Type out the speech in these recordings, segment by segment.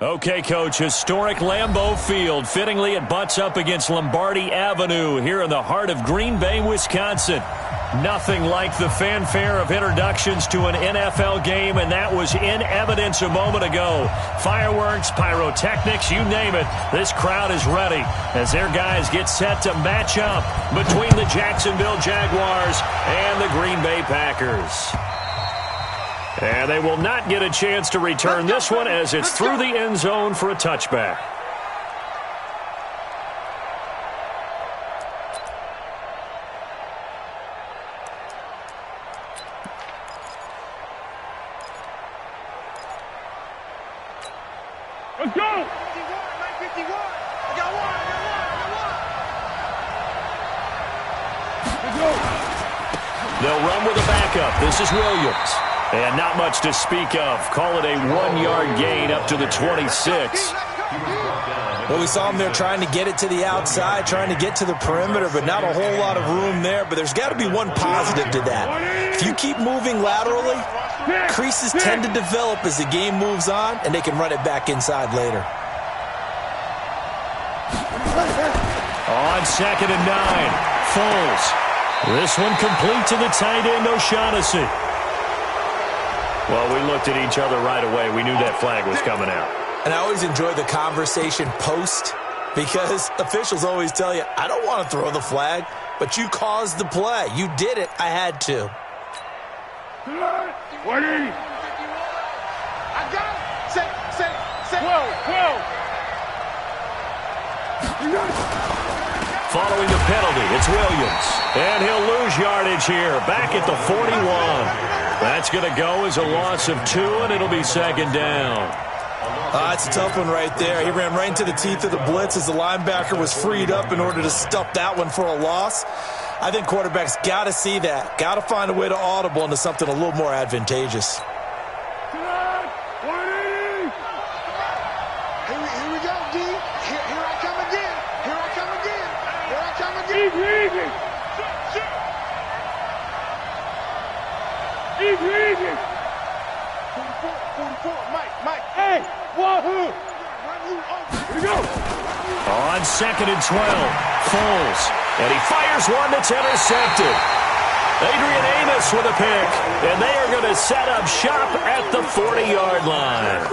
Okay, Coach, historic Lambeau Field. Fittingly, it butts up against Lombardi Avenue here in the heart of Green Bay, Wisconsin. Nothing like the fanfare of introductions to an NFL game, and that was in evidence a moment ago. Fireworks, pyrotechnics, you name it. This crowd is ready as their guys get set to match up between the Jacksonville Jaguars and the Green Bay Packers. And they will not get a chance to return this one as it's through the end zone for a touchback. Let's go! 51, 51. I got one. They'll run with a backup. This is Williams. And not much to speak of. Call it a 1-yard gain up to the 26. Well, we saw him there trying to get it to the outside, trying to get to the perimeter, but not a whole lot of room there. But there's got to be one positive to that. If you keep moving laterally, creases tend to develop as the game moves on, and they can run it back inside later. On 2nd and 9, Foles. This one complete to the tight end, O'Shaughnessy. Well, we looked at each other right away. We knew that flag was coming out. And I always enjoy the conversation post because officials always tell you, I don't want to throw the flag, but you caused the play. You did it. I had to. 20. I got it. Say. 12. Following the penalty, it's Williams. And he'll lose yardage here, back at the 41. That's going to go as a loss of 2, and it'll be 2nd down. That's a tough one right there. He ran right into the teeth of the blitz as the linebacker was freed up in order to stuff that one for a loss. I think quarterbacks got to see that. Got to find a way to audible into something a little more advantageous. Here we go, D. Here I come again. Easy. Easy. 44. Mike. Hey, wahoo. Here we go. On 2nd and 12, Foles. And he fires one that's intercepted. Adrian Amos with a pick. And they are going to set up shop at the 40-yard line.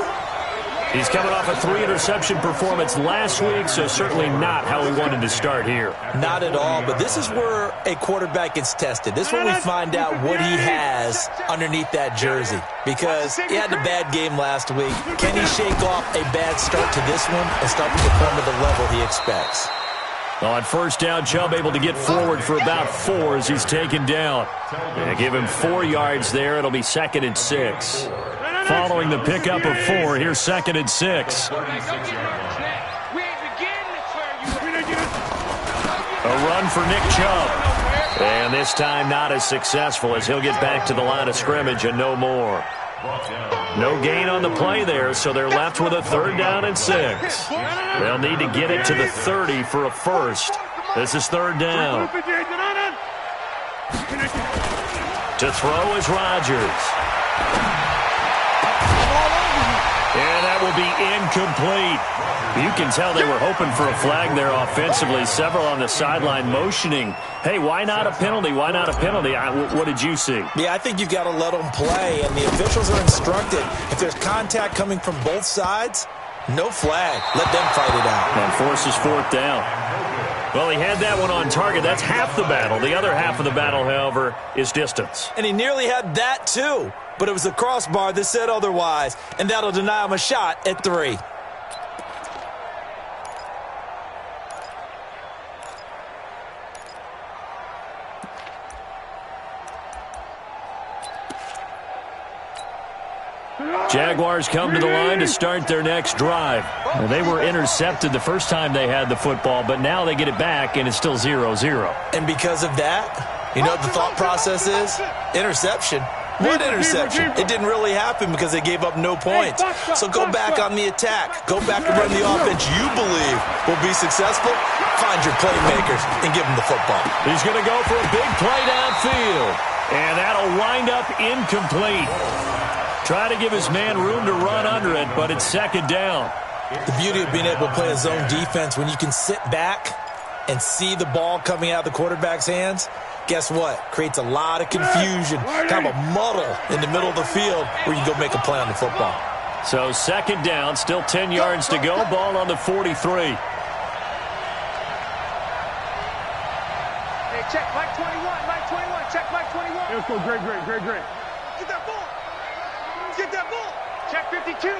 He's coming off a 3-interception performance last week, so certainly not how we wanted to start here. Not at all, but this is where a quarterback gets tested. This is where we find out what he has underneath that jersey. Because he had a bad game last week. Can he shake off a bad start to this one and start to perform at the level he expects? On 1st down, Chubb able to get forward for about 4 as he's taken down. And give him 4 yards there. It'll be 2nd and 6. Following the pickup of 4, here's 2nd and 6. A run for Nick Chubb. And this time not as successful as he'll get back to the line of scrimmage and no more. No gain on the play there, so they're left with a 3rd down and 6. They'll need to get it to the 30 for a first. This is 3rd down. To throw is Rodgers. And that will be incomplete. You can tell they were hoping for a flag there offensively. Several on the sideline motioning, hey, why not a penalty? Why not a penalty? What did you see? Yeah, I think you've got to let them play, and the officials are instructed. If there's contact coming from both sides, no flag. Let them fight it out. And forces 4th down. Well, he had that one on target. That's half the battle. The other half of the battle, however, is distance. And he nearly had that, too. But it was the crossbar that said otherwise, and that'll deny him a shot at 3. Jaguars come to the line to start their next drive. Well, they were intercepted the first time they had the football, but now they get it back, and it's still 0-0. And because of that, you know what the thought process is? Interception. One interception. It didn't really happen because they gave up no points. So go back on the attack. Go back and run the offense you believe will be successful. Find your playmakers and give them the football. He's going to go for a big play downfield. And that'll wind up incomplete. Try to give his man room to run under it, but it's second down. The beauty of being able to play a zone defense, when you can sit back and see the ball coming out of the quarterback's hands, guess what? Creates a lot of confusion, kind of a muddle in the middle of the field where you go make a play on the football. So second down, still 10 yards to go, ball on the 43. Hey, check Mike 21, Mike 21, check Mike 21. Let's go, great. Get that ball. Get that ball. Check 52.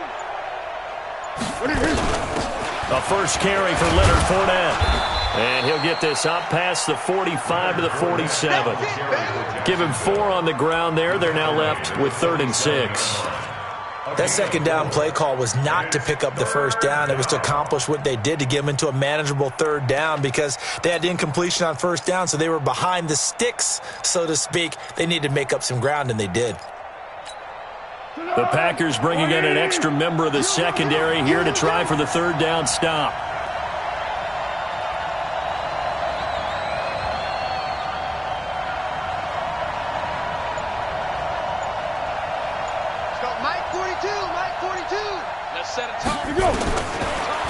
A first carry for Leonard Fournette. And he'll get this up past the 45 to the 47. Give him 4 on the ground there. They're now left with 3rd and 6. That second down play call was not to pick up the first down. It was to accomplish what they did, to get them into a manageable 3rd down, because they had incompletion on first down, so they were behind the sticks, so to speak. They needed to make up some ground, and they did. The Packers bringing in an extra member of the secondary here to try for the 3rd down stop.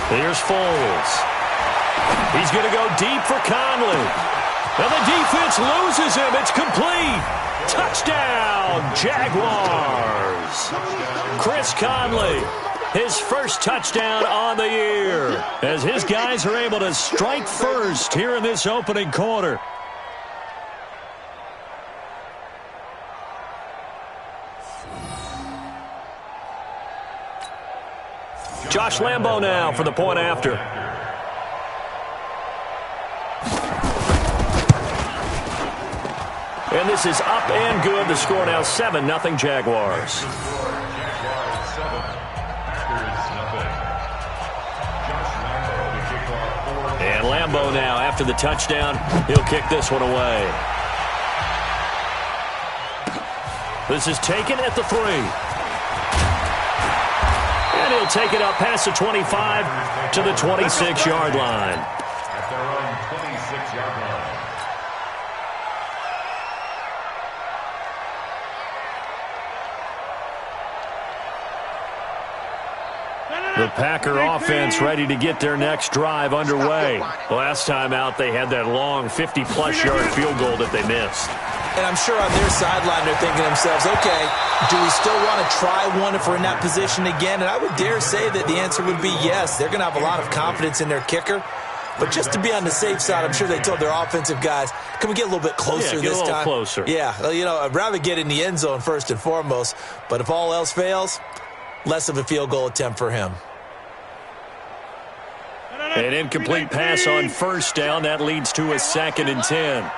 Here's Foles. He's going to go deep for Conley. And the defense loses him. It's complete. Touchdown, Jaguars. Chris Conley, his first touchdown on the year, as his guys are able to strike first here in this opening quarter. Josh Lambo now for the point after. And this is up and good. The score now 7-0 Jaguars. And Lambo now after the touchdown. He'll kick this one away. This is taken at the 3. And he'll take it up past the 25 to the 26-yard line. At their own 26-yard line. The Packer offense ready to get their next drive underway. Last time out, they had that long 50-plus yard field goal that they missed. And I'm sure on their sideline they're thinking to themselves, okay, do we still want to try one if we're in that position again? And I would dare say that the answer would be yes. They're going to have a lot of confidence in their kicker. But just to be on the safe side, I'm sure they told their offensive guys, can we get a little bit closer this time? Closer. Yeah, well, you know, I'd rather get in the end zone first and foremost. But if all else fails, less of a field goal attempt for him. An incomplete pass on first down. That leads to a 2nd and 10.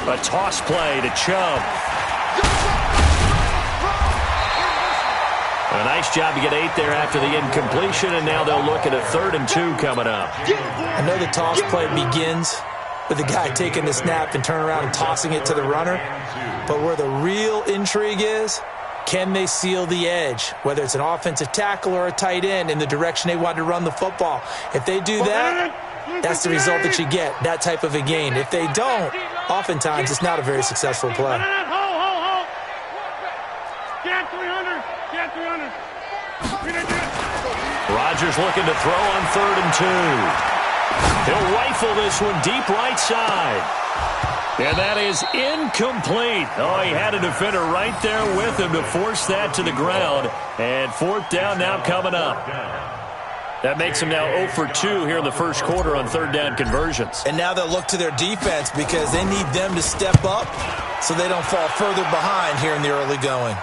A toss play to Chubb. A nice job to get 8 there after the incompletion, and now they'll look at a 3rd and 2 coming up. I know the toss play begins with the guy taking the snap and turning around and tossing it to the runner. But where the real intrigue is, can they seal the edge, whether it's an offensive tackle or a tight end, in the direction they want to run the football? If they do that, that's the result that you get, that type of a gain. If they don't, oftentimes it's not a very successful play. Rodgers looking to throw on 3rd and 2. He'll rifle this one deep right side. And that is incomplete. Oh, he had a defender right there with him to force that to the ground. And 4th down now coming up. That makes him now 0 for 2 here in the first quarter on 3rd down conversions. And now they'll look to their defense because they need them to step up so they don't fall further behind here in the early going.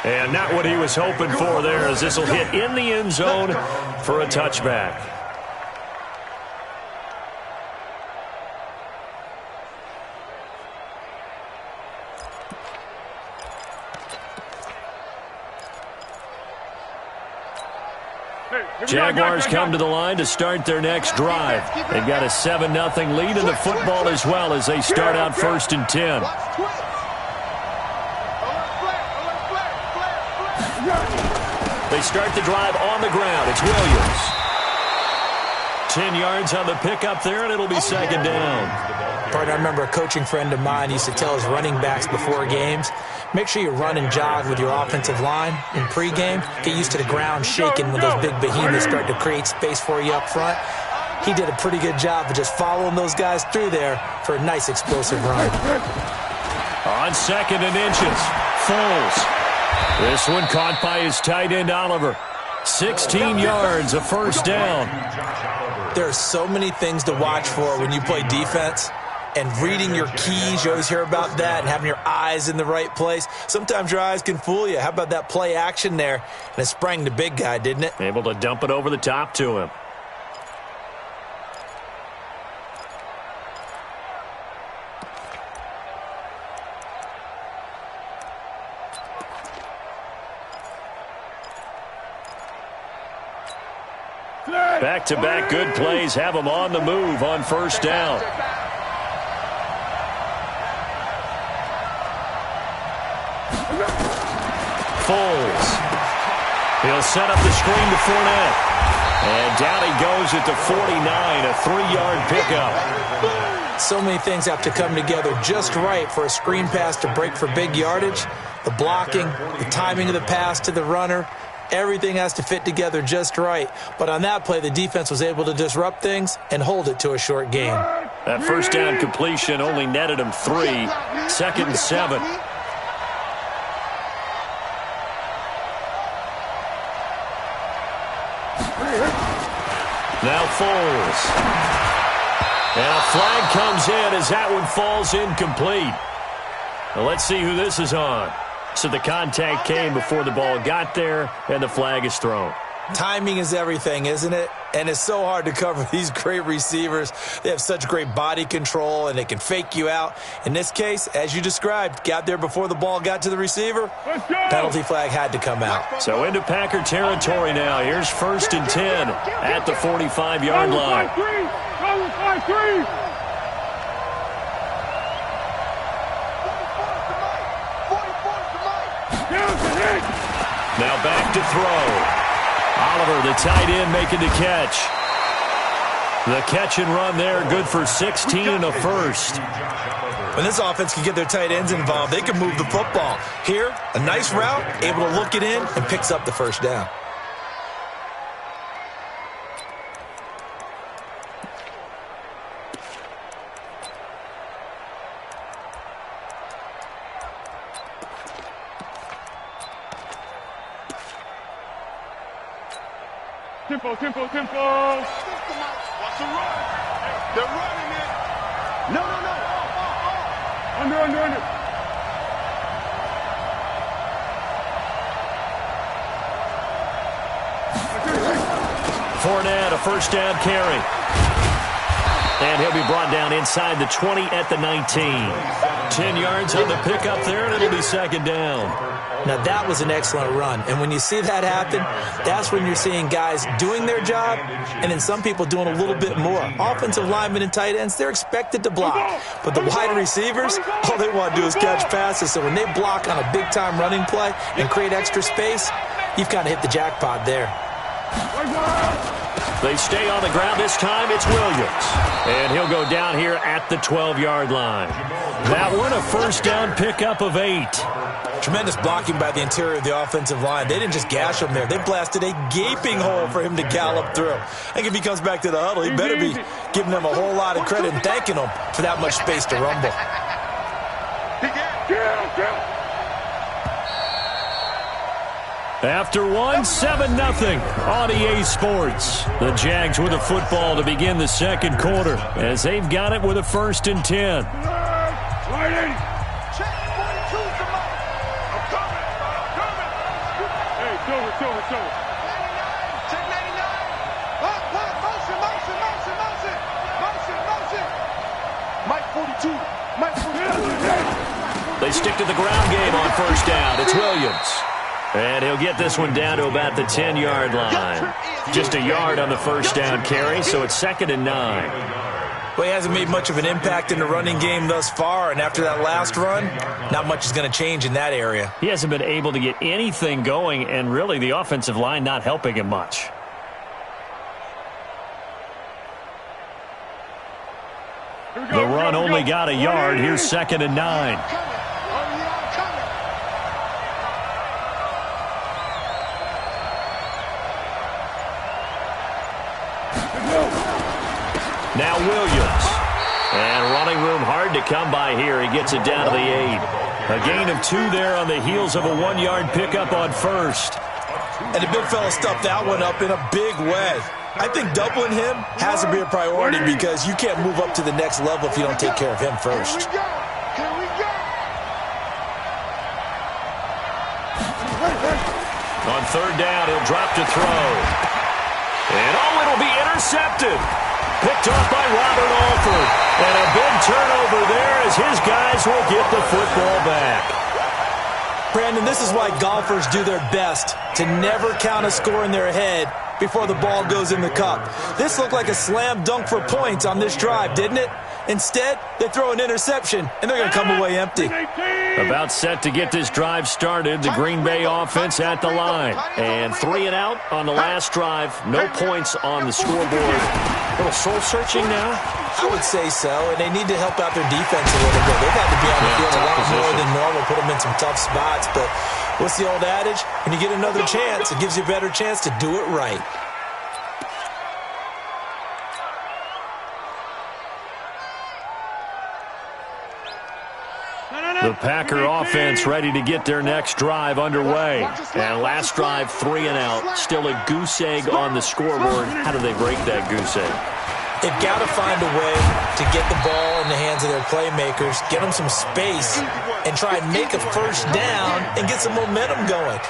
And not what he was hoping for there, as this will hit in the end zone for a touchback. Jaguars come to the line to start their next drive. They've got a 7-0 lead in the football as well as they start out 1st and 10. They start the drive on the ground. It's Williams. 10 yards on the pickup there, and it'll be 2nd down. Partner, I remember a coaching friend of mine used to tell his running backs before games, make sure you run and jog with your offensive line in pregame. Get used to the ground shaking when those big behemoths start to create space for you up front. He did a pretty good job of just following those guys through there for a nice explosive run. On 2nd and inches, Foles. This one caught by his tight end, Oliver. 16 yards, a 1st down. There are so many things to watch for when you play defense. And reading your keys, you always hear about that, and having your eyes in the right place. Sometimes your eyes can fool you. How about that play action there? And it sprang the big guy, didn't it? Able to dump it over the top to him. Back-to-back good plays have them on the move on 1st down. Foles. He'll set up the screen to Fournette. And down he goes at the 49, a 3-yard pickup. So many things have to come together just right for a screen pass to break for big yardage. The blocking, the timing of the pass to the runner, everything has to fit together just right. But on that play, the defense was able to disrupt things and hold it to a short gain. That 1st down completion only netted him 3. 2nd and 7. Now Foles. And a flag comes in as that one falls incomplete. Now let's see who this is on. So the contact came before the ball got there, and the flag is thrown. Timing is everything, isn't it? And it's so hard to cover these great receivers. They have such great body control, and they can fake you out. In this case, as you described, got there before the ball got to the receiver. Penalty flag had to come out. So into Packer territory now. Here's 1st and 10 at the 45-yard line. Now back to throw. Oliver, the tight end, making the catch. The catch and run there, good for 16 and a 1st. When this offense can get their tight ends involved, they can move the football. Here, a nice route, able to look it in, and picks up the 1st down. Tempo. Watch the run. They're running it. No. Under. Fournette, a 1st down carry. And he'll be brought down inside the 20 at the 19. 10 yards on the pickup there, and it'll be 2nd down. Now, that was an excellent run. And when you see that happen, that's when you're seeing guys doing their job and then some people doing a little bit more. Offensive linemen and tight ends, they're expected to block. But the wide receivers, all they want to do is catch passes. So when they block on a big-time running play and create extra space, you've kind of hit the jackpot there. They stay on the ground this time. It's Williams. And he'll go down here at the 12-yard line. That one, a 1st down pickup of 8. Tremendous blocking by the interior of the offensive line. They didn't just gash him there. They blasted a gaping hole for him to gallop through. I think if he comes back to the huddle, he better be giving them a whole lot of credit and thanking them for that much space to rumble. After one, 7-0 on EA Sports. The Jags with a football to begin the 2nd quarter as they've got it with a 1st and 10. They stick to the ground game on 1st down. It's Williams. And he'll get this one down to about the 10-yard line. Just a yard on the first down carry, so it's 2nd and 9. Well, he hasn't made much of an impact in the running game thus far, and after that last run, not much is going to change in that area. He hasn't been able to get anything going, and really the offensive line not helping him much. The run only got a yard. Here's 2nd and 9. Now Williams. And running room hard to come by here. He gets it down to the 8. A gain of 2 there on the heels of a 1-yard pickup on first. And the big fella stuffed that one up in a big way. I think doubling him has to be a priority because you can't move up to the next level if you don't take care of him first. On 3rd down, he'll drop to throw. And it'll be intercepted. Picked off by Robert Alford. And a big turnover there as his guys will get the football back. Brandon, this is why golfers do their best to never count a score in their head before the ball goes in the cup. This looked like a slam dunk for points on this drive, didn't it? Instead, they throw an interception, and they're going to come away empty. About set to get this drive started, the Green Bay offense at the line. And 3 and out on the last drive. No points on the scoreboard. A little soul-searching now? I would say so, and they need to help out their defense a little bit. They've had to be on the field a lot more than normal, put them in some tough spots. But what's the old adage? When you get another chance, it gives you a better chance to do it right. The Packer offense ready to get their next drive underway. And last drive, 3 and out. Still a goose egg on the scoreboard. How do they break that goose egg? They've got to find a way to get the ball in the hands of their playmakers, get them some space, and try and make a first down and get some momentum going.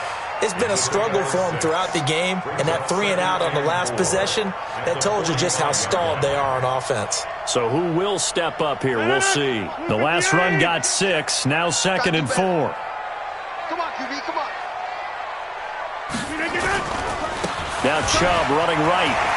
It's been a struggle for them throughout the game, and that 3 and out on the last possession, that told you just how stalled they are on offense. So who will step up here? We'll see. The last run got 6, now 2nd and 4. Come on, QB, come on. Now Chubb running right.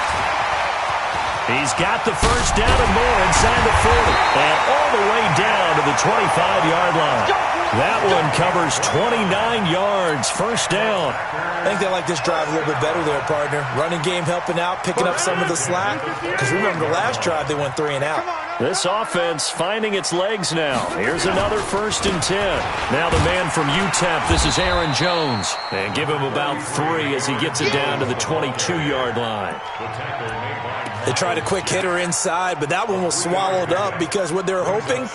He's got the first down and more inside the 40. And all the way down to the 25-yard line. That one covers 29 yards. First down. I think they like this drive a little bit better there, partner. Running game helping out, picking up some of the slack. Because remember, the last drive they went 3 and out. This offense finding its legs now. Here's another 1st and 10. Now the man from UTEP, this is Aaron Jones. And give him about 3 as he gets it down to the 22-yard line. They tried a quick hitter inside, but that one was swallowed up because what they're hoping,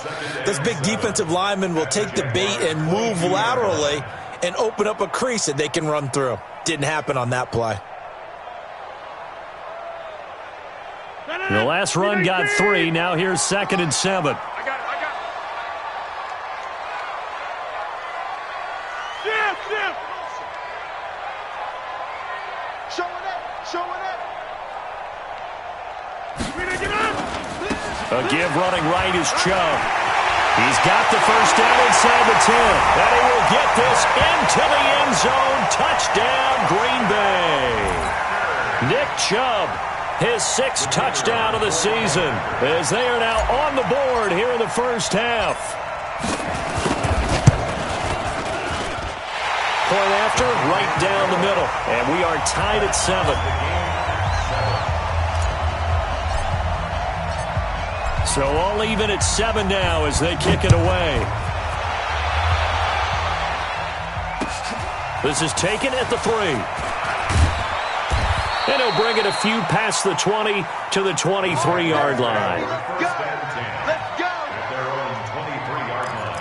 this big defensive lineman will take the bait and move laterally and open up a crease that they can run through. Didn't happen on that play. The last run got 3. Now here's 2nd and 7. I got it. Snap. Show it up. A give running right is Chubb. He's got the first down inside the 10. And he will get this into the end zone. Touchdown, Green Bay. Nick Chubb, his 6th touchdown of the season, as they are now on the board here in the first half. Point after, right down the middle. And we are tied at 7. So all even at 7 now as they kick it away. This is taken at the 3. And he'll bring it a few past the 20 to the 23-yard line. Let's go. At their own 23-yard line.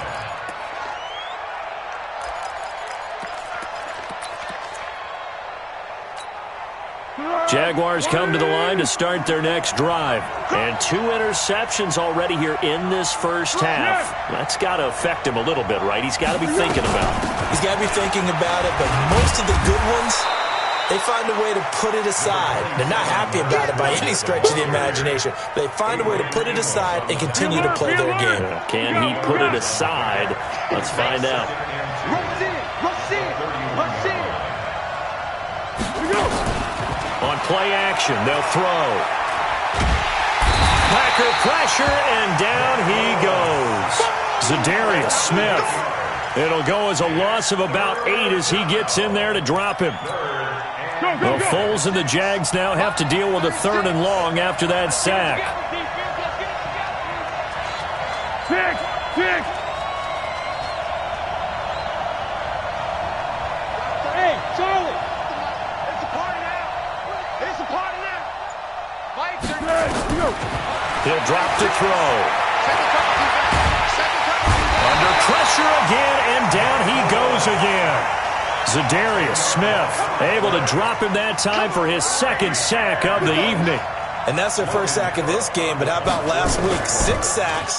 Jaguars come to the line to start their next drive. And 2 interceptions already here in this first half. That's got to affect him a little bit, right? He's got to be thinking about it. He's got to be thinking about it, but most of the good ones, they find a way to put it aside. They're not happy about it by any stretch of the imagination. They find a way to put it aside and continue to play their game. Can he put it aside? Let's find out. Rush in. play action. They'll throw. Packer pressure, and down he goes. Za'Darius Smith. It'll go as a loss of about 8 as he gets in there to drop him. Well, Foles and the Jags now have to deal with a 3rd and long after that sack. Hey, Charlie! It's a party now! It's a party now! Mike, He'll drop to throw. Under pressure again, and down he goes again. Za'Darius Smith able to drop him that time for his 2nd sack of the evening. And that's their 1st sack of this game, but how about last week? 6 sacks,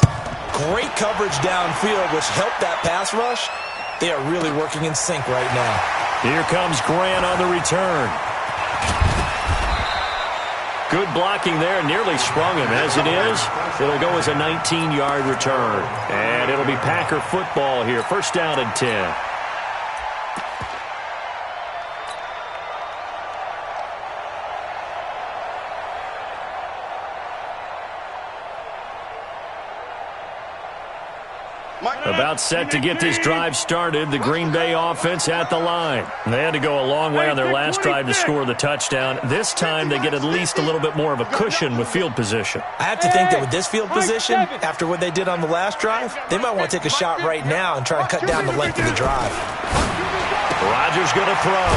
great coverage downfield, which helped that pass rush. They are really working in sync right now. Here comes Grant on the return. Good blocking there, nearly sprung him. As it is, it'll go as a 19-yard return. And it'll be Packer football here. 1st down and 10. About set to get this drive started. The Green Bay offense at the line. They had to go a long way on their last drive to score the touchdown. This time they get at least a little bit more of a cushion with field position. I have to think that with this field position, after what they did on the last drive, they might want to take a shot right now and try and cut down the length of the drive. Rodgers going to throw.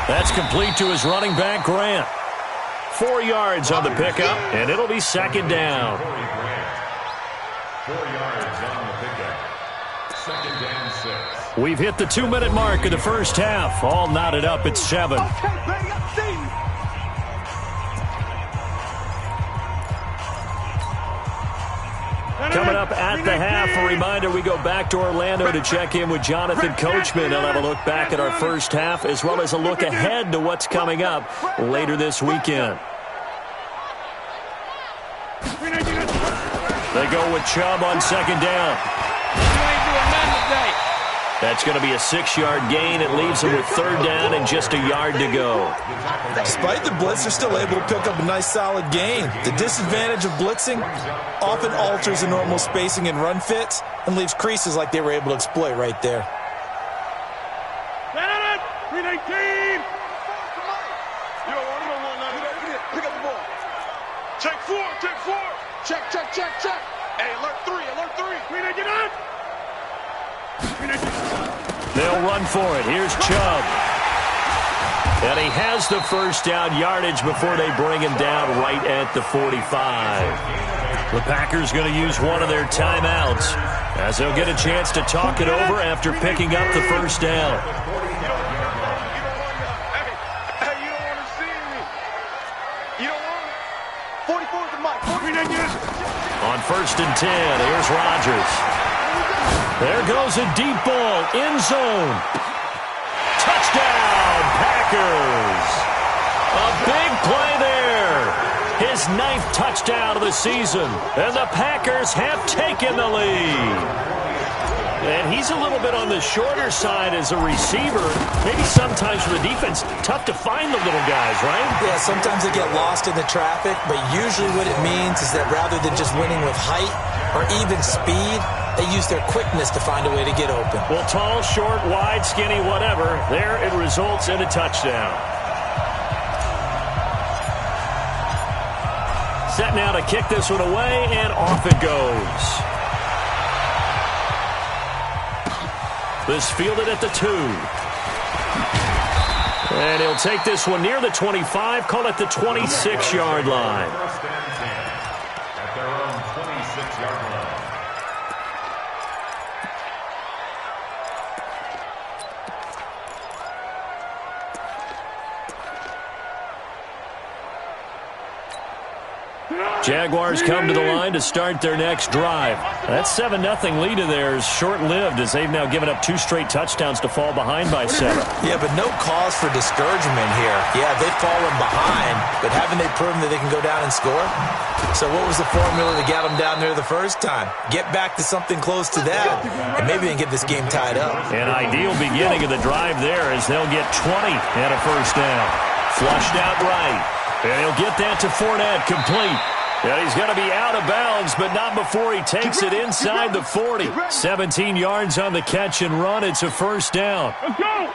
That's complete to his running back, Grant. 4 yards on the pickup, and it'll be 2nd down. 4 yards on the pickup. 2nd and 6. We've hit the 2-minute mark of the 1st half. All knotted up at 7. Coming up at the half, a reminder, we go back to Orlando to check in with Jonathan Coachman. He'll have a look back at our 1st half as well as a look ahead to what's coming up later this weekend. They go with Chubb on 2nd down. That's going to be a 6-yard gain. It leaves them with 3rd down and just a yard to go. Despite the blitz, they're still able to pick up a nice solid gain. The disadvantage of blitzing often alters the normal spacing and run fits and leaves creases like they were able to exploit right there. 319! Pick up the ball. Check 4, check 4. Check, check, check, check. Hey, alert 3, alert 3. 319 up. They'll run for it. Here's Chubb. And he has the 1st down yardage before they bring him down right at the 45. The Packers going to use one of their timeouts as they'll get a chance to talk it over after picking up the 1st down. Hey, you don't want to see me. You don't want to. 44 is the mic. On 1st and 10, here's Rodgers. There goes a deep ball, end zone. Touchdown, Packers. A big play there. His 9th touchdown of the season. And the Packers have taken the lead. And he's a little bit on the shorter side as a receiver. Maybe sometimes for the defense, tough to find the little guys, right? Yeah, sometimes they get lost in the traffic, but usually what it means is that rather than just winning with height or even speed, they use their quickness to find a way to get open. Well, tall, short, wide, skinny, whatever, there it results in a touchdown. Set now to kick this one away, and off it goes. This fielded at the 2. And he'll take this one near the 25, call it the 26-yard line. 1st and 10 at their own 26-yard line. Jaguars come to the line to start their next drive. That 7-0 lead of theirs short-lived as they've now given up 2 straight touchdowns to fall behind by 7. Yeah, but no cause for discouragement here. Yeah, they've fallen behind, but haven't they proven that they can go down and score? So what was the formula to get them down there the first time? Get back to something close to that, and maybe they can get this game tied up. An ideal beginning of the drive there as they'll get 20 and a 1st down. Flushed out right. And he'll get that to Fournette, complete. And he's going to be out of bounds, but not before he takes it inside the 40. 17 yards on the catch and run. It's a first down.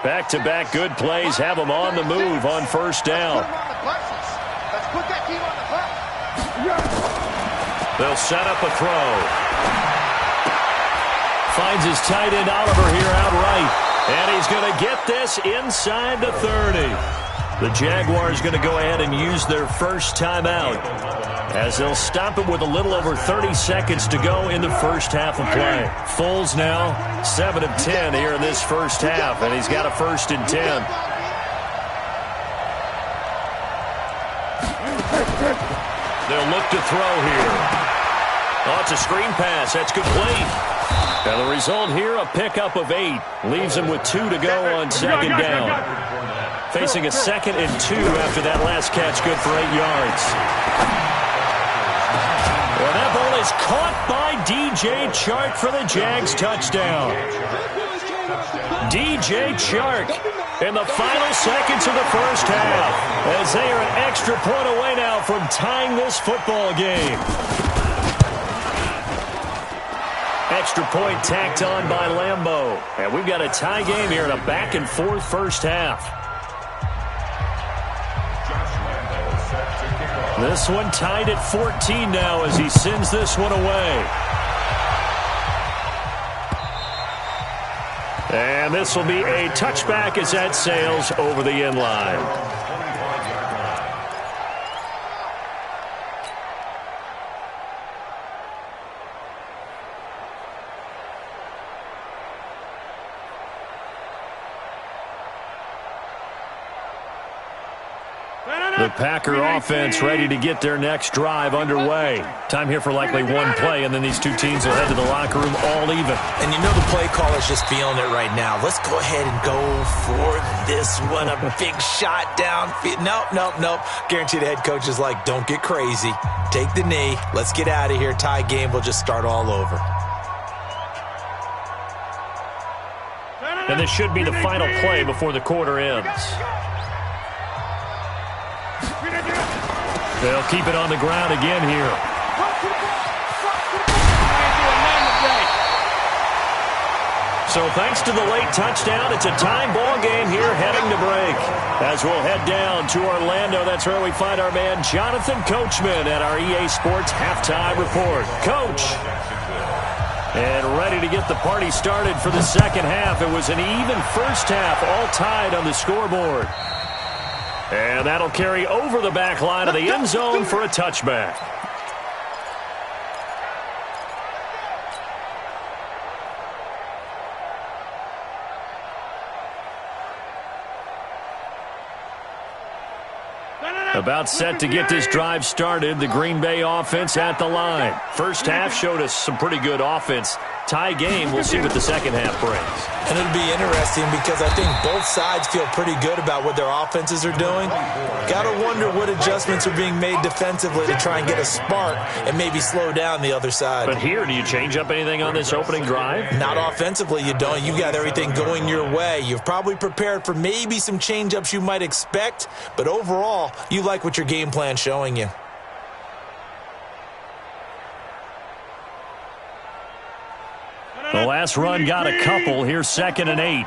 Back-to-back good plays have him on the move on first down. Let's put that team on the bus. They'll set up a throw. Finds his tight end Oliver here outright. And he's going to get this inside the 30. The Jaguars going to go ahead and use their first timeout as they'll stop it with a little over 30 seconds to go in the first half of play. Foles now 7 of 10 here in this first half, and he's got a 1st and 10. They'll look to throw here. Oh, it's a screen pass. That's complete. And the result here, a pickup of 8. Leaves him with 2 to go on second down. Facing a 2nd and 2 after that last catch, good for 8 yards. Well, that ball is caught by DJ Chark for the Jags touchdown. DJ Chark in the final seconds of the first half as they are an extra point away now from tying this football game. Extra point tacked on by Lambeau. And we've got a tie game here in a back-and-forth first half. This one tied at 14 now as he sends this one away. And this will be a touchback as that sails over the end line. The Packer offense ready to get their next drive underway. Time here for likely one play, and then these two teams will head to the locker room all even. And you know the play caller's just feeling it right now. Let's go ahead and go for this one. A big shot down. Nope. Guarantee the head coach is like, don't get crazy. Take the knee. Let's get out of here. Tie game. We'll just start all over. And this should be the final play before the quarter ends. They'll keep it on the ground again here. So thanks to the late touchdown, it's a time ball game here heading to break. As we'll head down to Orlando, that's where we find our man Jonathan Coachman at our EA Sports Halftime Report. Coach. And ready to get the party started for the second half. It was an even first half, all tied on the scoreboard. And that'll carry over the back line of the end zone for a touchback. About set to get this drive started, the Green Bay offense at the line. First half showed us some pretty good offense. Tie game, we'll see what the second half brings. And it'll be interesting because I think both sides feel pretty good about what their offenses are doing. Got to wonder what adjustments are being made defensively to try and get a spark and maybe slow down the other side. But here, do you change up anything on this opening drive? Not offensively, you don't. You got everything going your way. You've probably prepared for maybe some change-ups you might expect, but overall, you like what your game plan's showing you. The last run got a couple. Here's 2nd and 8.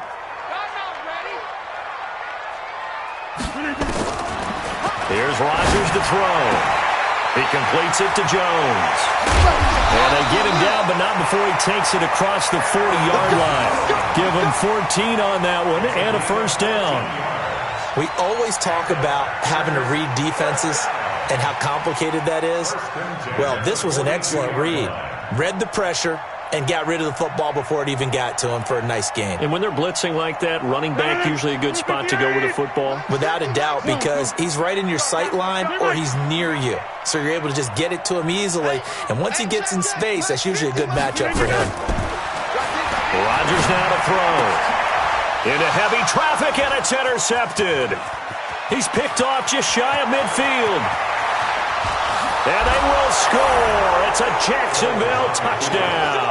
Here's Rodgers to throw. He completes it to Jones. And they get him down, but not before he takes it across the 40-yard line. Give him 14 on that one and a first down. We always talk about having to read defenses and how complicated that is. Well, this was an excellent read. Read the pressure and got rid of the football before it even got to him for a nice game. And when they're blitzing like that, running back usually a good spot to go with the football? Without a doubt, because he's right in your sight line or he's near you. So you're able to just get it to him easily. And once he gets in space, that's usually a good matchup for him. Rodgers now to throw. Into heavy traffic, and it's intercepted. He's picked off just shy of midfield. And they will score. It's a Jacksonville touchdown.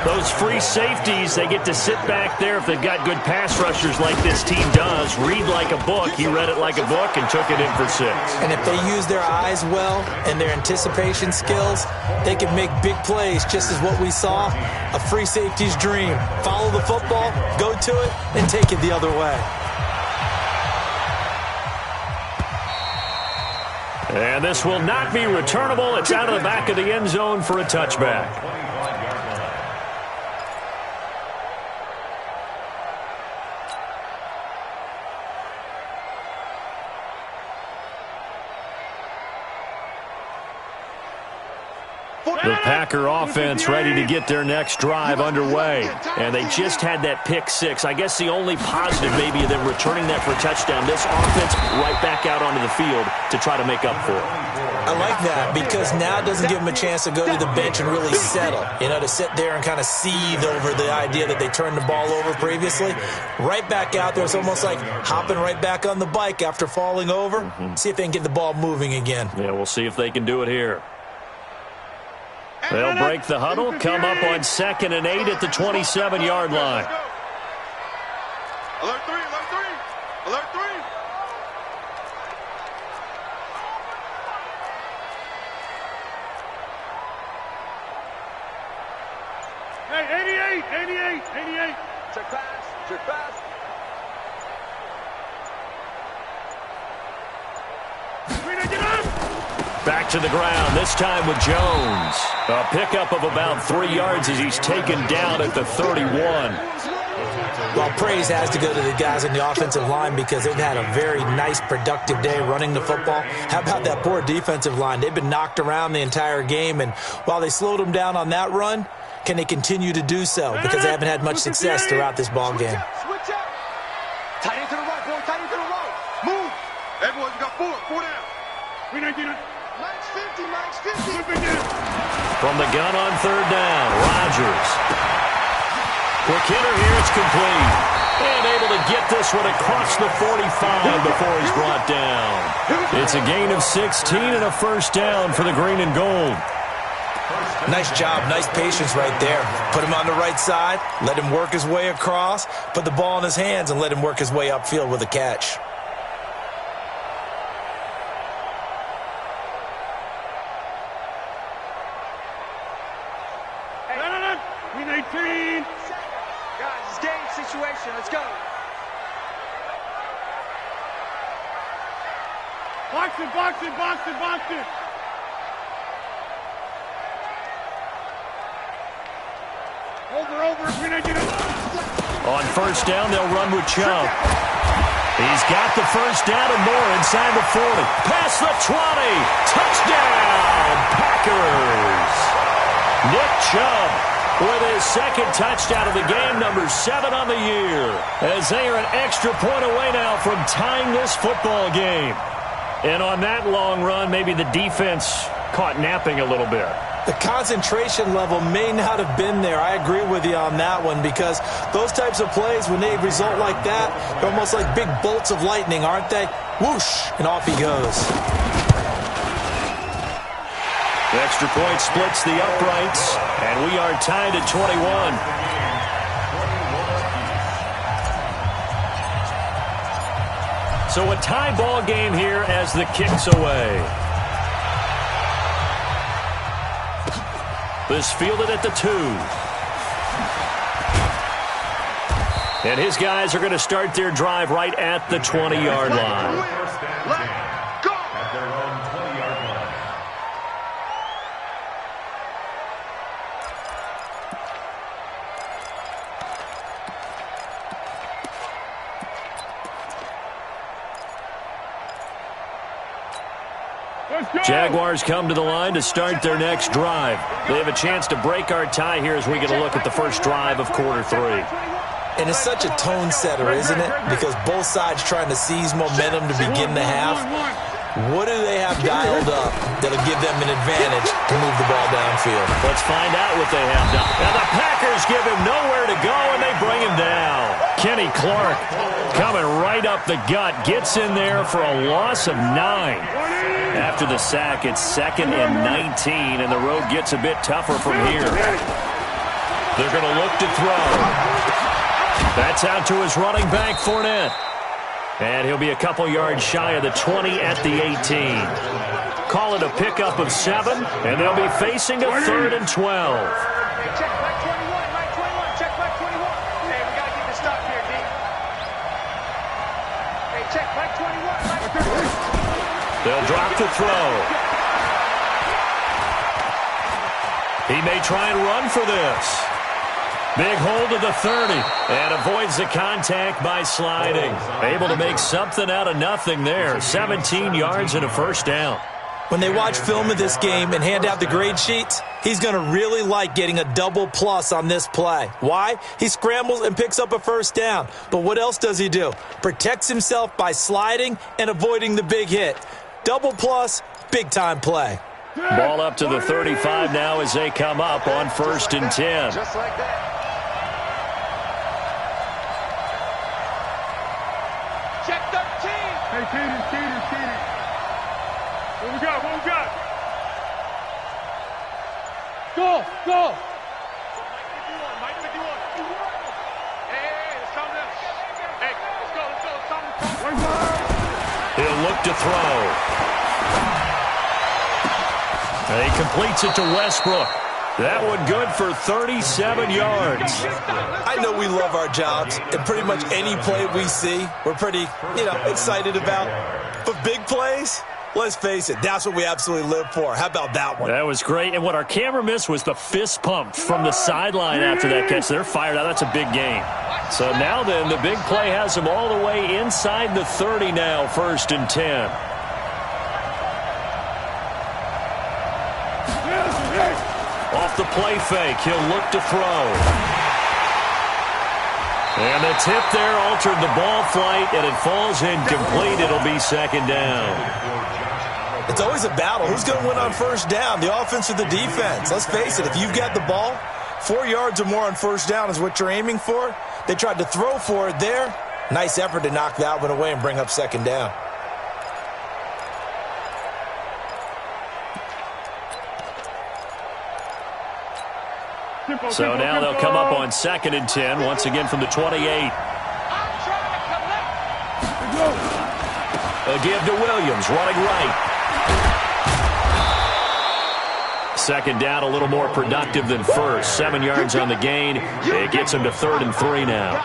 Those free safeties, they get to sit back there if they've got good pass rushers like this team does. Read like a book. He read it like a book and took it in for 6. And if they use their eyes well and their anticipation skills, they can make big plays, just as what we saw, a free safety's dream. Follow the football, go to it, and take it the other way. And this will not be returnable. It's out of the back of the end zone for a touchback. The Packer offense ready to get their next drive underway. And they just had that pick 6. I guess the only positive maybe of them returning that for a touchdown. This offense right back out onto the field to try to make up for it. I like that because now it doesn't give them a chance to go to the bench and really settle. You know, to sit there and kind of seethe over the idea that they turned the ball over previously. Right back out there. It's almost like hopping right back on the bike after falling over. See if they can get the ball moving again. Yeah, we'll see if they can do it here. They'll break the huddle, come up on 2nd and 8 at the 27-yard line. Alert 3, alert 3, alert 3. Hey, 88. Check pass, check pass. Get up. Back to the ground, this time with Jones. A pickup of about 3 yards as he's taken down at the 31. Well, praise has to go to the guys on the offensive line because they've had a very nice, productive day running the football. How about that poor defensive line? They've been knocked around the entire game, and while they slowed them down on that run, can they continue to do so? Because they haven't had much success throughout this ball game. Switch up. Tight end to the right, boy. Tight end to the right. Move. Everyone, you got 4 down. Max 50. From the gun on 3rd down, Rodgers. Quick hitter here, it's complete. And able to get this one across the 45 before he's brought down. It's a gain of 16 and a first down for the green and gold. Nice job, nice patience right there. Put him on the right side, let him work his way across, put the ball in his hands, and let him work his way upfield with a catch. Let's go. Box it. Over. On 1st down, they'll run with Chubb. He's got the first down and more inside the 40. Past the 20. Touchdown, Packers. Nick Chubb with his 2nd touchdown of the game, number 7 on the year. As they are an extra point away now from tying this football game. And on that long run, maybe the defense caught napping a little bit. The concentration level may not have been there. I agree with you on that one because those types of plays, when they result like that, they're almost like big bolts of lightning, aren't they? Whoosh, and off he goes. The extra point splits the uprights, and we are tied at 21. So a tie ball game here as the kick's away. This fielded at the 2. And his guys are going to start their drive right at the 20-yard line. At their own 20-yard line. Jaguars come to the line to start their next drive. They have a chance to break our tie here as we get a look at the first drive of quarter 3. And it's such a tone setter, isn't it? Because both sides trying to seize momentum to begin the half. What do they have dialed up that'll give them an advantage to move the ball downfield? Let's find out what they have done. Now the Packers give him nowhere to go, and they bring him down. Kenny Clark coming right up the gut, gets in there for a loss of 9. After the sack, it's 2nd and 19, and the road gets a bit tougher from here. They're going to look to throw. That's out to his running back, Fournette. And he'll be a couple yards shy of the 20 at the 18. Call it a pickup of 7, and they'll be facing a 3rd and 12. Check back 21, Mike 21, check back 21. Hey, we got to get this stop here, D. Hey, check back 21, Mike 21. They'll drop to throw. He may try and run for this. Big hold of the 30 and avoids the contact by sliding. Able to make something out of nothing there. 17 yards and a first down. When they watch film of this game and hand out the grade sheets, he's going to really like getting a double plus on this play. Why? He scrambles and picks up a first down. But what else does he do? Protects himself by sliding and avoiding the big hit. Double plus, big-time play. Ball up to the 35 now as they come up on 1st and 10. Just like that. Check 13. Hey, Kaden. What we got? Go. Mike 51. Hey, let's calm down. Hey, let's go. He'll look to throw. He completes it to Westbrook. That one good for 37 yards. I know we love our jobs, and pretty much any play we see, we're pretty, excited about. But big plays, let's face it, that's what we absolutely live for. How about that one? That was great, and what our camera missed was the fist pump from the sideline after that catch. They're fired out. That's a big game. So now then, the big play has them all the way inside the 30 now, 1st and 10. Off the play fake, he'll look to throw. And the tip there altered the ball flight, and it falls incomplete. It'll be 2nd down. It's always a battle. Who's going to win on 1st down, the offense or the defense? Let's face it, if you've got the ball, 4 yards or more on 1st down is what you're aiming for. They tried to throw for it there. Nice effort to knock that one away and bring up 2nd down. So now they'll come up on 2nd and 10, once again from the 28. A give to Williams, running right. 2nd down, a little more productive than 1st. 7 yards on the gain. It gets him to 3rd and 3 now.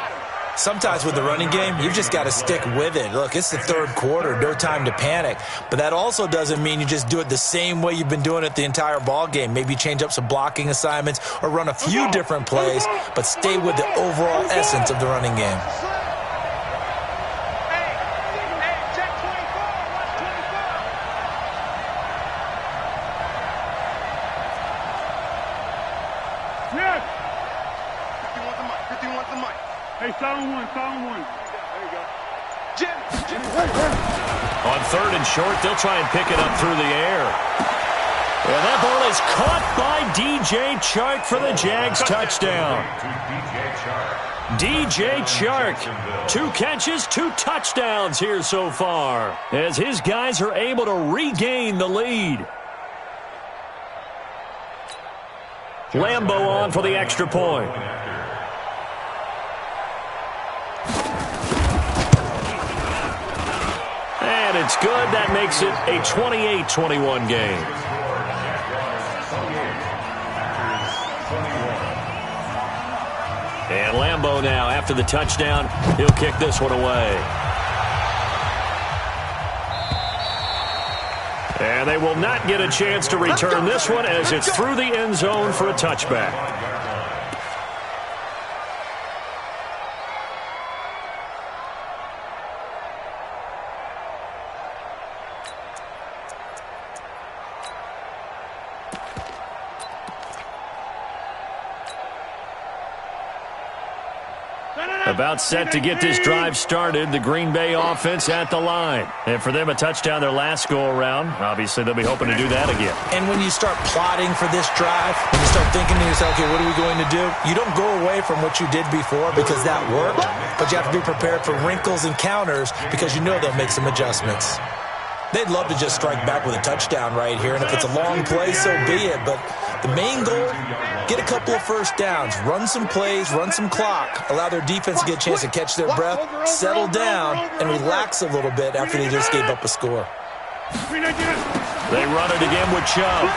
Sometimes with the running game, you've just got to stick with it. Look, it's the 3rd quarter, no time to panic. But that also doesn't mean you just do it the same way you've been doing it the entire ball game. Maybe change up some blocking assignments or run a few different plays, but stay with the overall essence of the running game. Hey, silent one. There you go. Jim. On 3rd and short, they'll try and pick it up through the air. And that ball is caught by DJ Chark for the Jags touchdown. DJ Chark, 2 catches, 2 touchdowns here so far, as his guys are able to regain the lead. Lambeau on for the extra point. And it's good. That makes it a 28-21 game. And Lambeau now, after the touchdown, he'll kick this one away. And they will not get a chance to return this one as it's through the end zone for a touchback. About set to get this drive started. The Green Bay offense at the line. And for them, a touchdown their last go-around. Obviously, they'll be hoping to do that again. And when you start plotting for this drive, when you start thinking to yourself, okay, what are we going to do? You don't go away from what you did before because that worked, but you have to be prepared for wrinkles and counters because you know they'll make some adjustments. They'd love to just strike back with a touchdown right here, and if it's a long play, so be it. But the main goal, get a couple of first downs, run some plays, run some clock, allow their defense to get a chance to catch their breath, settle down, and relax a little bit after they just gave up a score. They run it again with Chubb.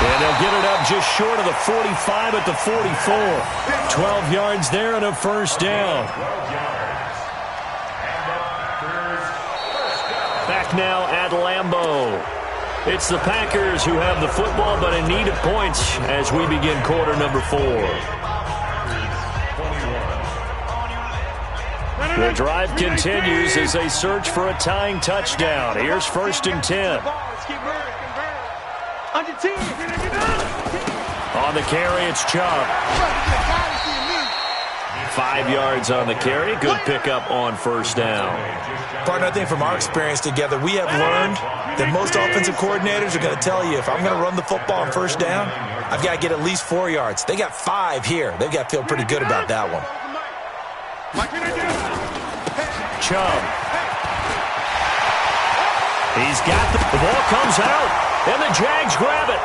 And they'll get it up just short of the 45 at the 44. 12 yards there and a first down. Back now at Lambeau. It's the Packers who have the football, but in need of points as we begin quarter number 4. The drive continues as they search for a tying touchdown. Here's 1st and 10. On the carry, it's Chubb. 5 yards on the carry. Good pickup on first down. Partner, I think from our experience together, we have learned that most offensive coordinators are going to tell you, if I'm going to run the football on first down, I've got to get at least 4 yards. They got 5 here. They've got to feel pretty good about that one. Chubb. He's got the ball comes out, and the Jags grab it.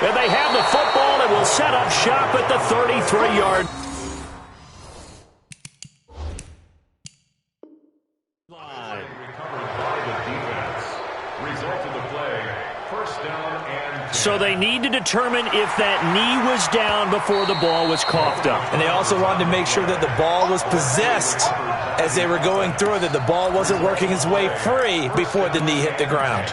And they have the football and will set up shop at the 33-yard line. So they need to determine if that knee was down before the ball was coughed up. And they also wanted to make sure that the ball was possessed as they were going through it, that the ball wasn't working its way free before the knee hit the ground.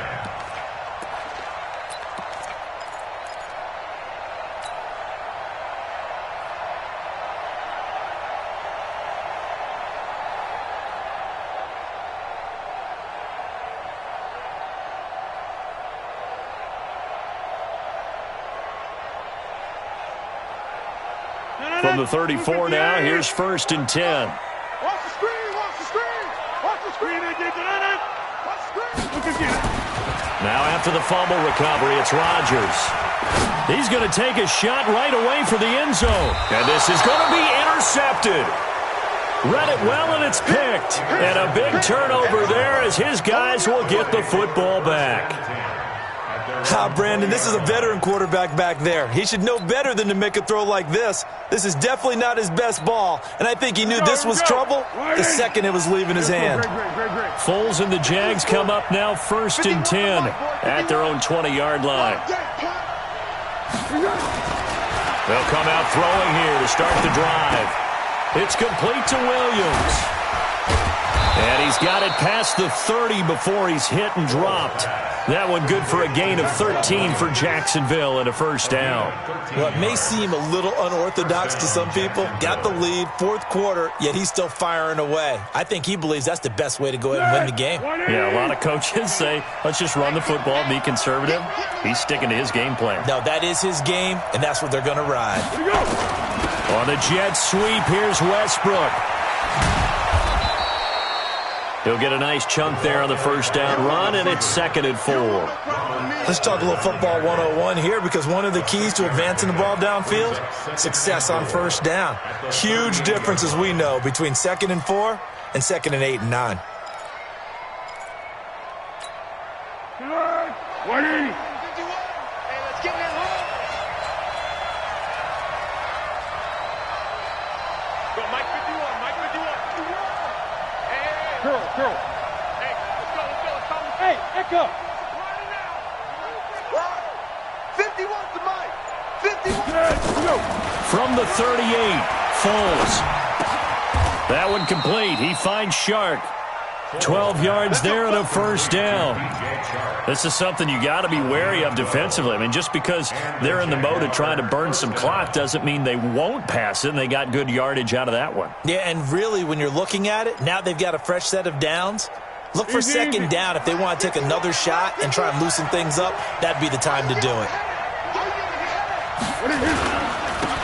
From the 34 now, here's 1st and 10. Watch the screen, watch the screen. Watch the screen, they get it. Watch the screen. Now after the fumble recovery, it's Rodgers. He's going to take a shot right away for the end zone. And this is going to be intercepted. Read it well, and it's picked. And a big turnover there as his guys will get the football back. Brandon, this is a veteran quarterback back there. He should know better than to make a throw like this. This is definitely not his best ball, and I think he knew this was trouble the second it was leaving his hand. Foles and the Jags come up now 1st and 10 at their own 20-yard line. They'll come out throwing here to start the drive. It's complete to Williams. And he's got it past the 30 before he's hit and dropped. That one good for a gain of 13 for Jacksonville and a first down. Well, it may seem a little unorthodox to some people. Got the lead, 4th quarter, yet he's still firing away. I think he believes that's the best way to go ahead and win the game. Yeah, a lot of coaches say, let's just run the football, be conservative. He's sticking to his game plan. No, that is his game, and that's what they're going to ride. On the jet sweep, here's Westbrook. He'll get a nice chunk there on the first down run, and it's 2nd and 4. Let's talk a little football 101 here, because one of the keys to advancing the ball downfield, success on first down. Huge difference, as we know, between 2nd and 4 and 2nd and 8 and 9. 180. Curl. Hey, let's go. Hey, Echo. 51 to Mike. 51. From the 38, Foles. That one complete. He finds Shark. 12 yards there and a first down. This is something you got to be wary of defensively. I mean, just because they're in the mode of trying to burn some clock doesn't mean they won't pass it, and they got good yardage out of that one. Yeah, and really, when you're looking at it, now they've got a fresh set of downs. Look for 2nd down. If they want to take another shot and try and loosen things up, that'd be the time to do it.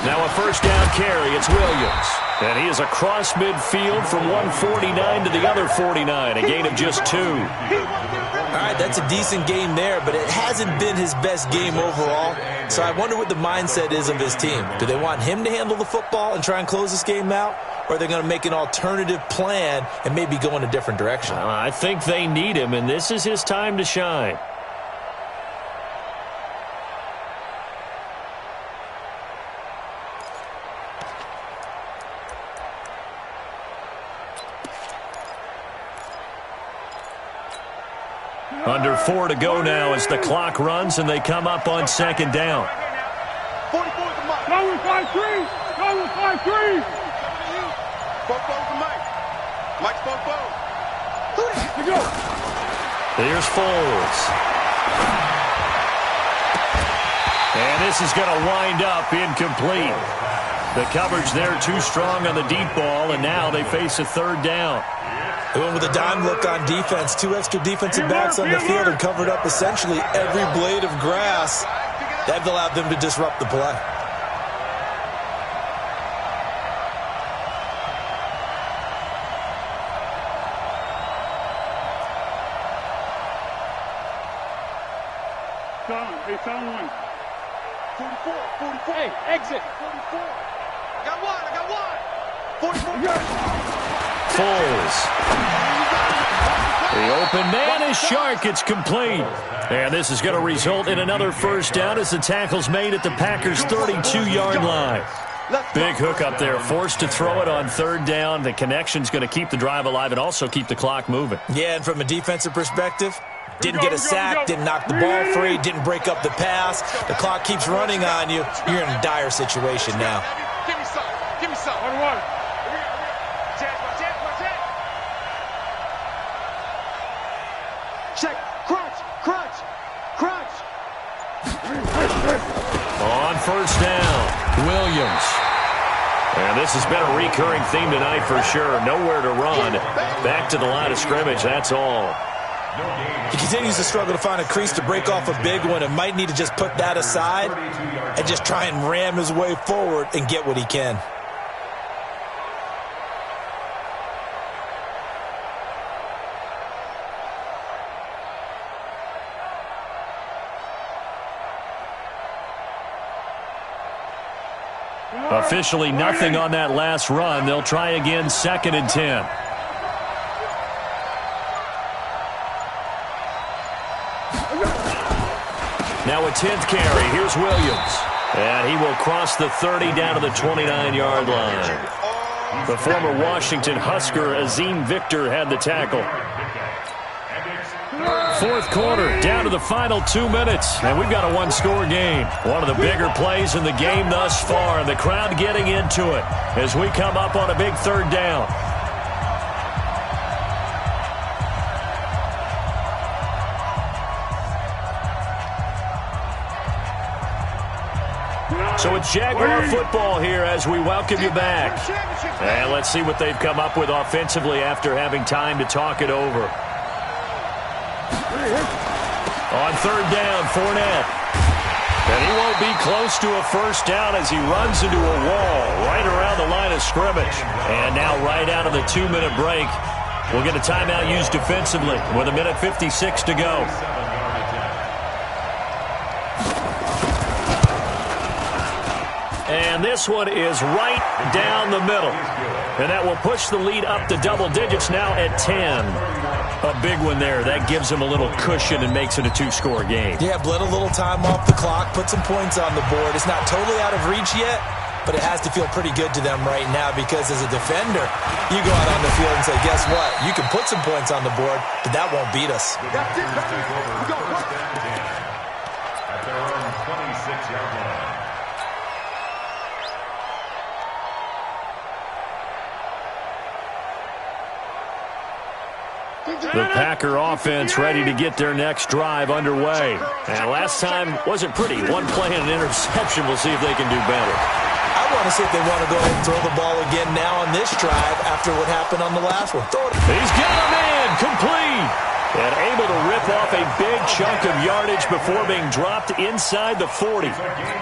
Now a first down carry. It's Williams. And he is across midfield from one 49 to the other 49, a gain of just 2. All right, that's a decent game there, but it hasn't been his best game overall. So I wonder what the mindset is of his team. Do they want him to handle the football and try and close this game out? Or are they going to make an alternative plan and maybe go in a different direction? I think they need him, and this is his time to shine. Under 4 to go now as the clock runs and they come up on second down. 44 is the mic. Go with 5-3. Go with 5-3. Four's the mic. Mike's 4. Let's go. Here's Foles. And this is going to wind up incomplete. The coverage there too strong on the deep ball, and now they face a third down. They went with a dime look on defense. 2 extra defensive backs on the field and covered up essentially every blade of grass. That allowed them to disrupt the play. Sound one. 44. Hey, exit. 44. I got one. 44. Foles. The open man is Shark. It's complete. And this is going to result in another first down as the tackle's made at the Packers' 32-yard line. Big hook up there, forced to throw it on third down. The connection's going to keep the drive alive and also keep the clock moving. Yeah, and from a defensive perspective, didn't get a sack, didn't knock the ball free, didn't break up the pass. The clock keeps running on you. You're in a dire situation now. Give me some. 1-1. Check. Crunch. On first down, Williams. And this has been a recurring theme tonight for sure. Nowhere to run. Back to the line of scrimmage, that's all. He continues to struggle to find a crease to break off a big one and might need to just put that aside and just try and ram his way forward and get what he can. Officially nothing on that last run. They'll try again, 2nd and 10. Now a 10th carry. Here's Williams. And he will cross the 30 down to the 29-yard line. The former Washington Husker, Azim Victor, had the tackle. Fourth quarter, down to the final 2 minutes, and we've got a one-score game. One of the bigger plays in the game thus far, and the crowd getting into it as we come up on a big third down. So it's Jaguar football here as we welcome you back. And let's see what they've come up with offensively after having time to talk it over. On third down, Fournette. And he won't be close to a first down as he runs into a wall right around the line of scrimmage. And now right out of the 2-minute break, we'll get a timeout used defensively with 1:56 to go. And this one is right down the middle. And that will push the lead up to double digits now at 10. A big one there. That gives him a little cushion and makes it a 2-score game. Yeah, bled a little time off the clock, put some points on the board. It's not totally out of reach yet, but it has to feel pretty good to them right now because as a defender, you go out on the field and say, guess what? You can put some points on the board, but that won't beat us. That's it, baby. We go. At their own 26-yard line. The Packer offense ready to get their next drive underway. And last time wasn't pretty. One play and an interception. We'll see if they can do better. I want to see if they want to go ahead and throw the ball again now on this drive after what happened on the last one. Throw it. He's got a man. Complete. And able to rip off a big chunk of yardage before being dropped inside the 40.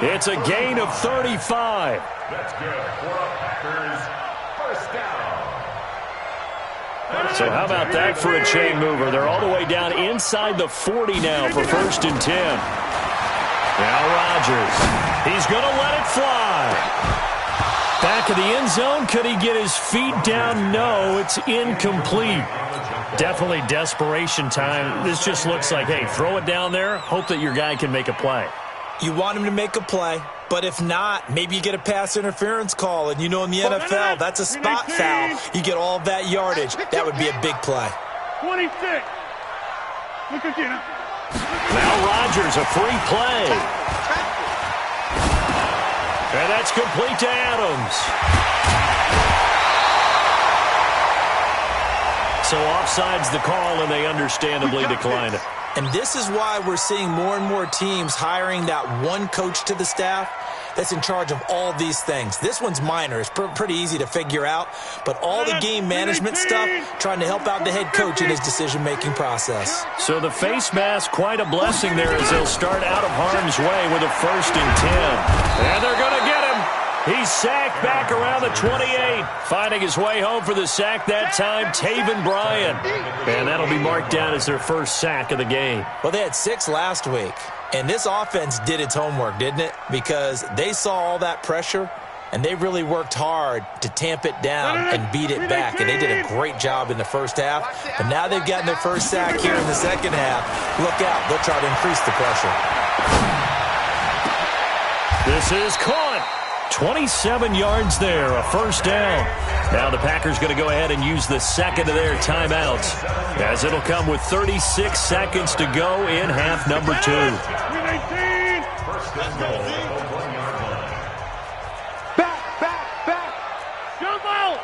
It's a gain of 35. That's good for a Packers So how about that for a chain mover? They're all the way down inside the 40 now for 1st and 10. Now Rodgers. He's going to let it fly. Back of the end zone. Could he get his feet down? No, it's incomplete. Definitely desperation time. This just looks like, hey, throw it down there. Hope that your guy can make a play. You want him to make a play, but if not, maybe you get a pass interference call. And you know in the NFL, that's a spot foul. You get all of that yardage. That would be a big play. 26. Look again. Now Rodgers, a free play. And that's complete to Adams. So offside's the call, and they understandably decline it. And this is why we're seeing more and more teams hiring that one coach to the staff that's in charge of all these things. This one's minor. It's pretty easy to figure out. But all the game management stuff, trying to help out the head coach in his decision-making process. So the face mask, quite a blessing there as they'll start out of harm's way with a 1st and 10. And they're going to get him. He's sacked back around the 28. Finding his way home for the sack that time, Taven Bryan. And that'll be marked down as their first sack of the game. Well, they had 6 last week. And this offense did its homework, didn't it? Because they saw all that pressure, and they really worked hard to tamp it down and beat it back. And they did a great job in the first half. But now they've gotten their first sack here in the second half. Look out. They'll try to increase the pressure. This is caught. 27 yards there, a 1st down. Now the Packers going to go ahead and use the second of their timeouts, as it'll come with 36 seconds to go in half number 2. Back. Jump out.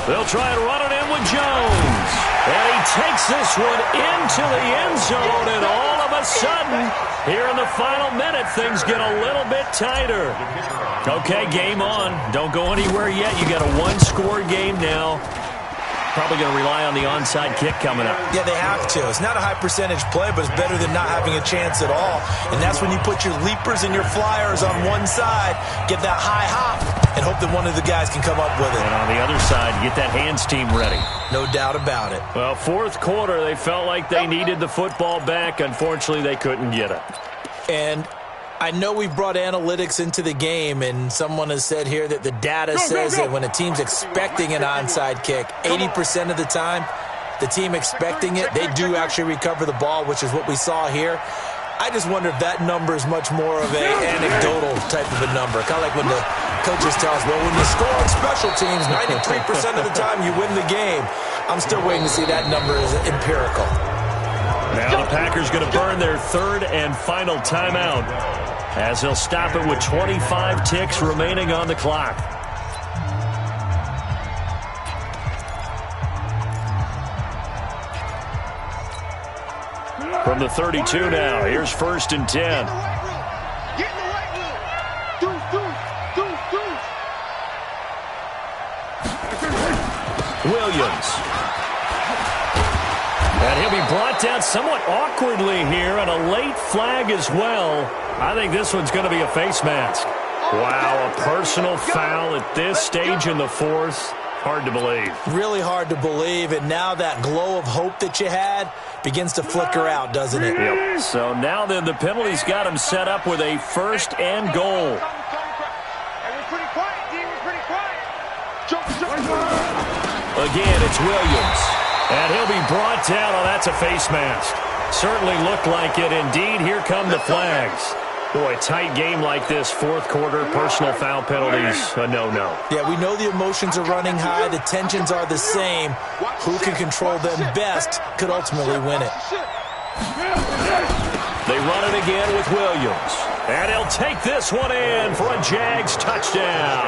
They'll try and run it in with Jones. And he takes this one into the end zone, and all of a sudden, here in the final minute, things get a little bit tighter. Okay, game on. Don't go anywhere yet. You got a one-score game now. Probably going to rely on the onside kick coming up. Yeah, they have to. It's not a high-percentage play, but it's better than not having a chance at all. And that's when you put your leapers and your flyers on one side, get that high hop, and hope that one of the guys can come up with it. And on the other side, get that hands team ready. No doubt about it. Well, 4th quarter, they felt like they needed the football back. Unfortunately, they couldn't get it. And I know we've brought analytics into the game, and someone has said here that the data says that when a team's expecting an onside kick, 80% of the time, the team expecting it, they do actually recover the ball, which is what we saw here. I just wonder if that number is much more of an anecdotal type of a number. Kind of like when the coaches tell us, well, when you score on special teams, 93% of the time you win the game. I'm still waiting to see that number is empirical. Now the Packers going to burn their 3rd and final timeout, as they'll stop it with 25 ticks remaining on the clock. From the 32 now, here's 1st and 10. Get in the right room. Williams. And he'll be brought down somewhat awkwardly here, and a late flag as well. I think this one's going to be a face mask. Wow, a personal foul at this stage in the 4th. Hard to believe. Really hard to believe, and now that glow of hope that you had begins to flicker out, doesn't it? Yep. So now then the penalty's got him set up with a 1st and goal. Again, it's Williams. And he'll be brought down. Oh, that's a face mask. Certainly looked like it. Indeed, here come the flags. Boy, tight game like this, 4th quarter, personal foul penalties, a no-no. Yeah, we know the emotions are running high. The tensions are the same. Who can control them best could ultimately win it. They run it again with Williams. And he'll take this one in for a Jags touchdown.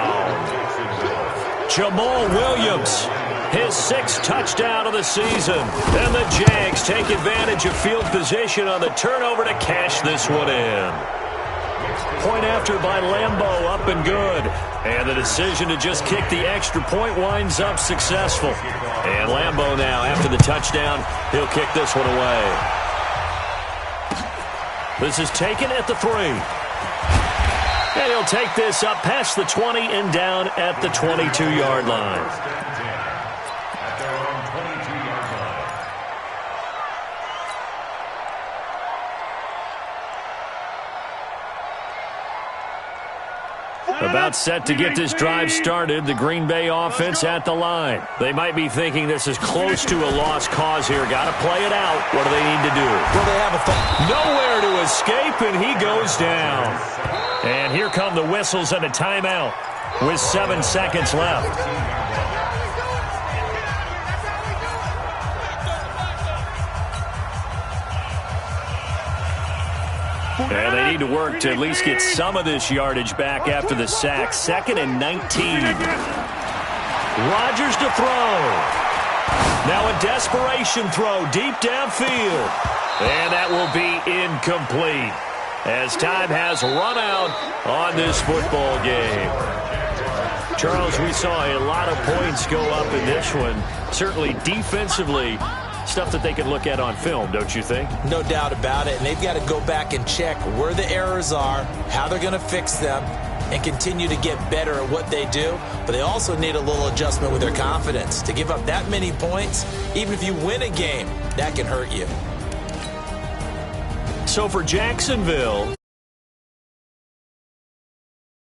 Jamal Williams, his 6th touchdown of the season. And the Jags take advantage of field position on the turnover to cash this one in. Point after by Lambeau, up and good. And the decision to just kick the extra point winds up successful. And Lambeau now, after the touchdown, he'll kick this one away. This is taken at the 3. And he'll take this up past the 20 and down at the 22-yard line. At their own 22-yard line. About set to get this drive started, the Green Bay offense at the line. They might be thinking this is close to a lost cause here. Got to play it out. What do they need to do? Well, they have a nowhere to escape, and he goes down. And here come the whistles and a timeout with 7 seconds left. And they need to work to at least get some of this yardage back after the sack. 2nd and 19. Rodgers to throw. Now a desperation throw deep downfield. And that will be incomplete as time has run out on this football game. Charles, we saw a lot of points go up in this one. Certainly defensively, stuff that they can look at on film, don't you think? No doubt about it, and they've got to go back and check where the errors are, how they're going to fix them, and continue to get better at what they do. But they also need a little adjustment with their confidence. To give up that many points, even if you win a game, that can hurt you. So for Jacksonville,